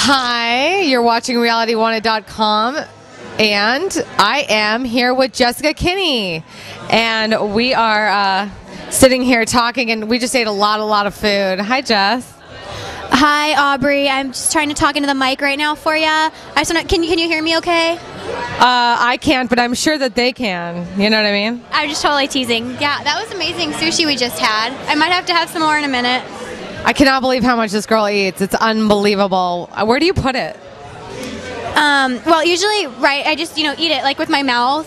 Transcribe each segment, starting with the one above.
Hi, you're watching realitywanted.com, and I am here with Jessica Kinni, and we are sitting here talking, and we just ate a lot of food. Hi, Jess. Hi, Aubry. I'm just trying to talk into the mic right now for you. Can you hear me okay? I can't, but I'm sure that they can. You know what I mean? I'm just totally teasing. Yeah, that was amazing sushi we just had. I might have to have some more in a minute. I cannot believe how much this girl eats. It's unbelievable. Where do you put it? Well, usually, right, I just, eat it, like, with my mouth,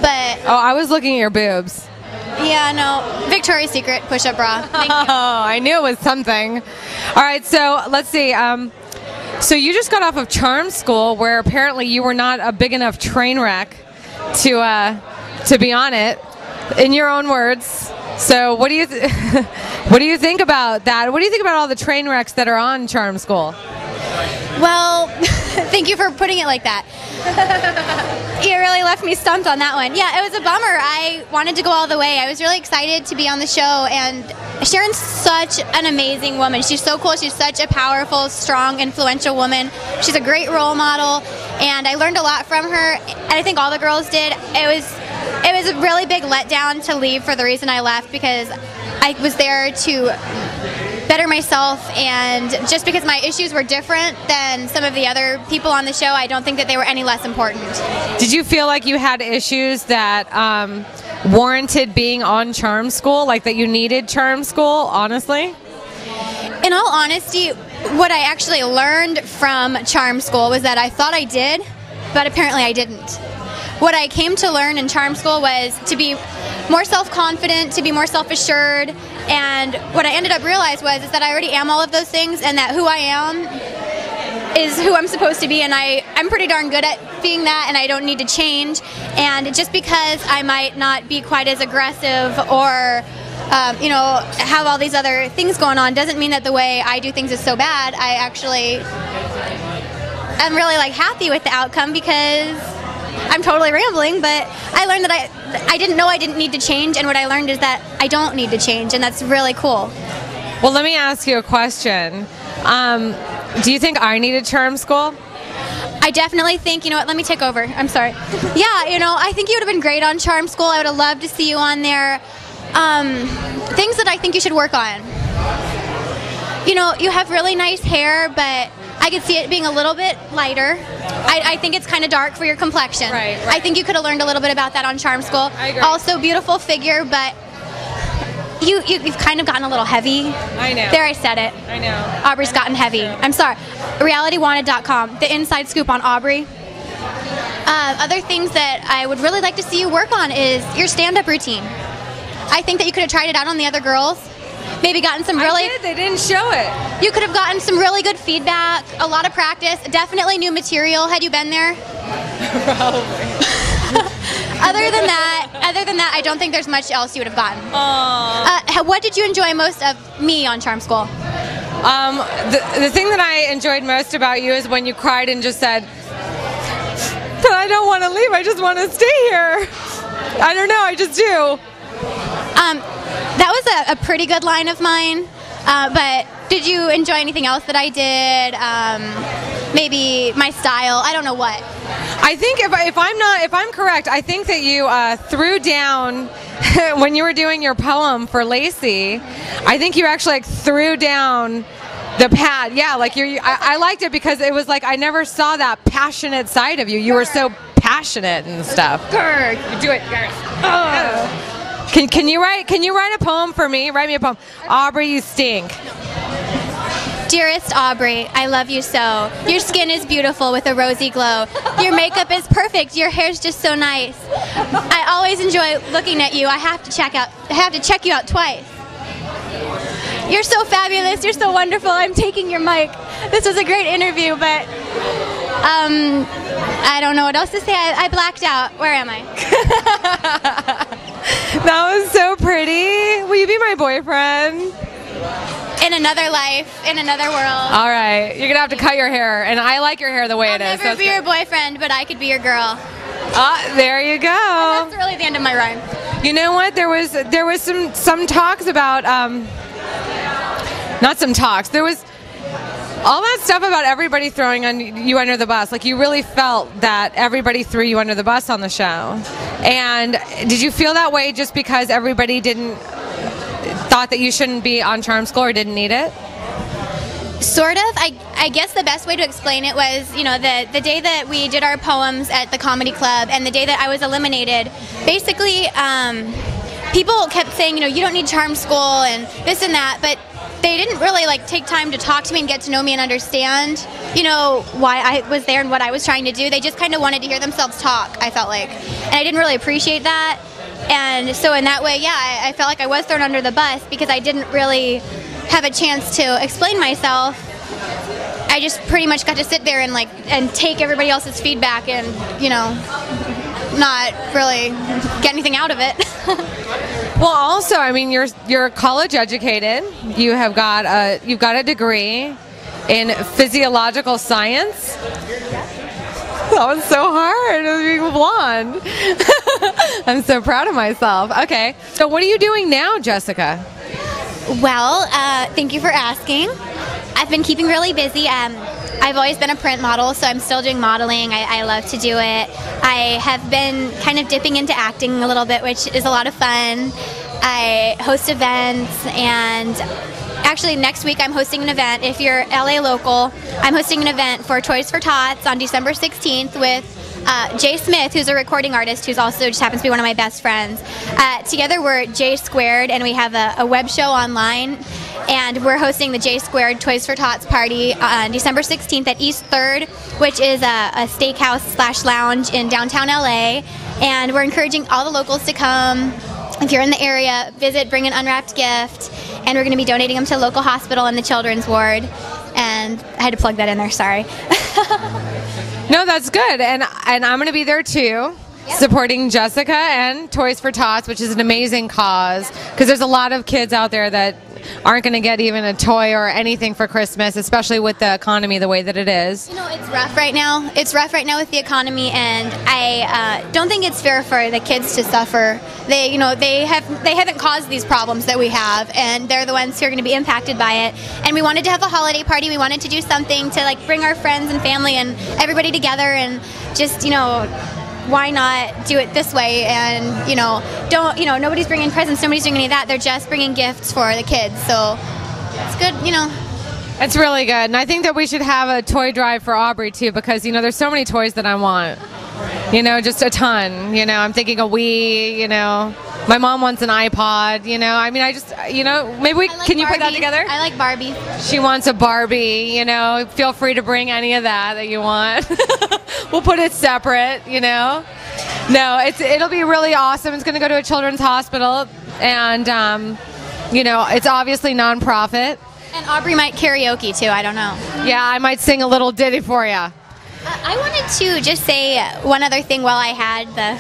but... Oh, I was looking at your boobs. Yeah, no. Victoria's Secret push-up bra. Thank you. Oh, I knew it was something. All right, so let's see. So you just got off of charm school, where apparently you were not a big enough train wreck to be on it, in your own words. So what do you think about that? What do you think about all the train wrecks that are on charm school? Well, thank you for putting it like that. You really left me stumped on that one. Yeah, it was a bummer. I wanted to go all the way. I was really excited to be on the show, and Sharon's such an amazing woman. She's so cool. She's such a powerful, strong, influential woman. She's a great role model, and I learned a lot from her, and I think all the girls did. It was a really big letdown to leave for the reason I left, because I was there to better myself, and just because my issues were different than some of the other people on the show, I don't think that they were any less important. Did you feel like you had issues that warranted being on charm school, like that you needed charm school, honestly? In all honesty, what I actually learned from charm school was that I thought I did, but apparently I didn't. What I came to learn in charm school was to be more self-confident, to be more self-assured, and what I ended up realizing was that I already am all of those things, and that who I am is who I'm supposed to be, and I'm pretty darn good at being that, and I don't need to change. And just because I might not be quite as aggressive or have all these other things going on doesn't mean that the way I do things is so bad. I'm really happy with the outcome, because I'm totally rambling, but I learned that I didn't know I didn't need to change, and what I learned is that I don't need to change, and that's really cool. Well, let me ask you a question. Do you think I needed charm school? I definitely think, let me take over. I'm sorry. Yeah, I think you would have been great on charm school. I would have loved to see you on there. Things that I think you should work on. You have really nice hair, but I could see it being a little bit lighter. I think it's kind of dark for your complexion. Right. I think you could have learned a little bit about that on charm school. I agree. Also, beautiful figure, but you've kind of gotten a little heavy. I know. There, I said it. I know. Aubry's gotten heavy. I'm sorry. realitywanted.com, the inside scoop on Aubry. Other things that I would really like to see you work on is your stand-up routine. I think that you could have tried it out on the other girls. Maybe gotten some really... I did. They didn't show it. You could have gotten some really good feedback, a lot of practice, definitely new material had you been there. Probably. Other than that, I don't think there's much else you would have gotten. What did you enjoy most of me on Charm School? The thing that I enjoyed most about you is when you cried and just said, "But I don't want to leave. I just want to stay here. I don't know. I just do." That was a pretty good line of mine, but did you enjoy anything else that I did? Maybe my style, I don't know what. I think if I'm correct, I think that you threw down when you were doing your poem for Lacey. I think you actually threw down the pad. Yeah, I liked it because it was I never saw that passionate side of you. You were so passionate and stuff. You do it. Oh. Can you write a poem for me? Write me a poem. Aubry, you stink. Dearest Aubry, I love you so. Your skin is beautiful with a rosy glow. Your makeup is perfect. Your hair's just so nice. I always enjoy looking at you. I have to check you out twice. You're so fabulous. You're so wonderful. I'm taking your mic. This was a great interview, but I don't know what else to say. I blacked out. Where am I? That was so pretty. Will you be my boyfriend? In another life, in another world. All right, you're gonna have to cut your hair, and I like your hair the way I'll it is. I'll never be your boyfriend, but I could be your girl. There you go. And that's really the end of my rhyme. You know what? There was some talks about not some talks. There was All that stuff about everybody throwing you under the bus, like you really felt that everybody threw you under the bus on the show. And did you feel that way just because everybody thought that you shouldn't be on Charm School or didn't need it? Sort of. I guess the best way to explain it was, you know, the day that we did our poems at the comedy club and the day that I was eliminated, basically people kept saying, you know, you don't need Charm School and this and that, but they didn't really like take time to talk to me and get to know me and understand, you know, why I was there and what I was trying to do. They just kind of wanted to hear themselves talk, I felt like. And I didn't really appreciate that. And so in that way, yeah, I felt like I was thrown under the bus because I didn't really have a chance to explain myself. I just pretty much got to sit there and take everybody else's feedback and, you know, not really get anything out of it. Well, also, I mean, you're college educated. You've got a degree in physiological science. That was so hard. It was being blonde. I'm so proud of myself. Okay, so what are you doing now, Jessica? Well, thank you for asking. I've been keeping really busy. I've always been a print model, so I'm still doing modeling. I love to do it. I have been kind of dipping into acting a little bit, which is a lot of fun. I host events, and actually next week I'm hosting an event. If you're LA local, I'm hosting an event for Toys for Tots on December 16th with Jay Smith, who's a recording artist who's also just happens to be one of my best friends. Together we're J Squared, and we have a web show online, and we're hosting the J Squared Toys for Tots party on December 16th at East 3rd, which is a steakhouse / lounge in downtown LA, and we're encouraging all the locals to come. If you're in the area, visit, bring an unwrapped gift, and we're going to be donating them to a local hospital in the children's ward. And I had to plug that in there, sorry. No, that's good. And I'm going to be there too, supporting Jessica and Toys for Tots, which is an amazing cause, because there's a lot of kids out there that aren't going to get even a toy or anything for Christmas, especially with the economy the way that it is. You know, it's rough right now. It's rough right now with the economy, and I don't think it's fair for the kids to suffer. They haven't caused these problems that we have, and they're the ones who are going to be impacted by it. And we wanted to have a holiday party. We wanted to do something to like bring our friends and family and everybody together, and just, you know, why not do it this way? And, you know, nobody's bringing presents, nobody's doing any of that. They're just bringing gifts for the kids. So it's good, you know. It's really good. And I think that we should have a toy drive for Aubry too, because, you know, there's so many toys that I want. You know, just a ton. You know, I'm thinking a Wii, you know. My mom wants an iPod, you know. I mean, I just, you know, maybe can you put that together? I like Barbie. She wants a Barbie, you know. Feel free to bring any of that you want. We'll put it separate, you know. No, it'll be really awesome. It's going to go to a children's hospital, and, you know, it's obviously nonprofit. And Aubry might karaoke too, I don't know. Yeah, I might sing a little ditty for you. I wanted to just say one other thing while I had the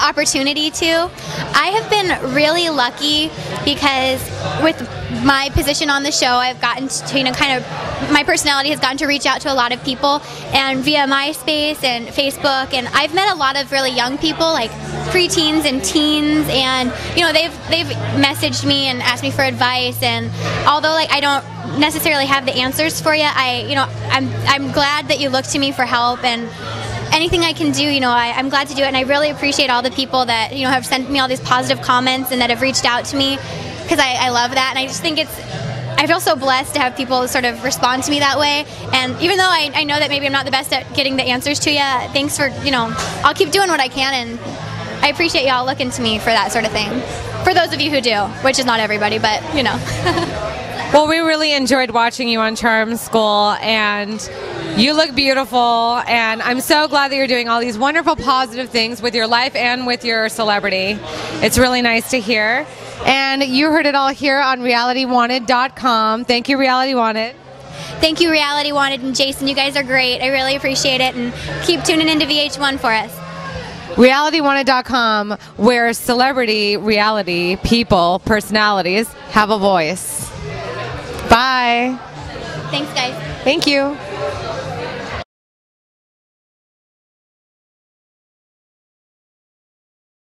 opportunity to. I have been really lucky because with my position on the show, I've gotten to, you know, kind of, my personality has gotten to reach out to a lot of people, and via MySpace and Facebook, and I've met a lot of really young people, like preteens and teens, and, you know, they've messaged me and asked me for advice, and although like I don't necessarily have the answers for you, I'm glad that you look to me for help, and anything I can do, you know, I'm glad to do it, and I really appreciate all the people that, you know, have sent me all these positive comments and that have reached out to me, because I love that, and I just think I feel so blessed to have people sort of respond to me that way. And even though I know that maybe I'm not the best at getting the answers to you, thanks for, you know, I'll keep doing what I can, and I appreciate y'all looking to me for that sort of thing. For those of you who do, which is not everybody, but, you know. Well, we really enjoyed watching you on Charm School, and you look beautiful, and I'm so glad that you're doing all these wonderful positive things with your life and with your celebrity. It's really nice to hear. And you heard it all here on realitywanted.com. Thank you, Reality Wanted. Thank you, Reality Wanted, and Jason, you guys are great. I really appreciate it, and keep tuning into VH1 for us. realitywanted.com, where celebrity, reality, people, personalities have a voice. Bye. Thanks, guys. Thank you.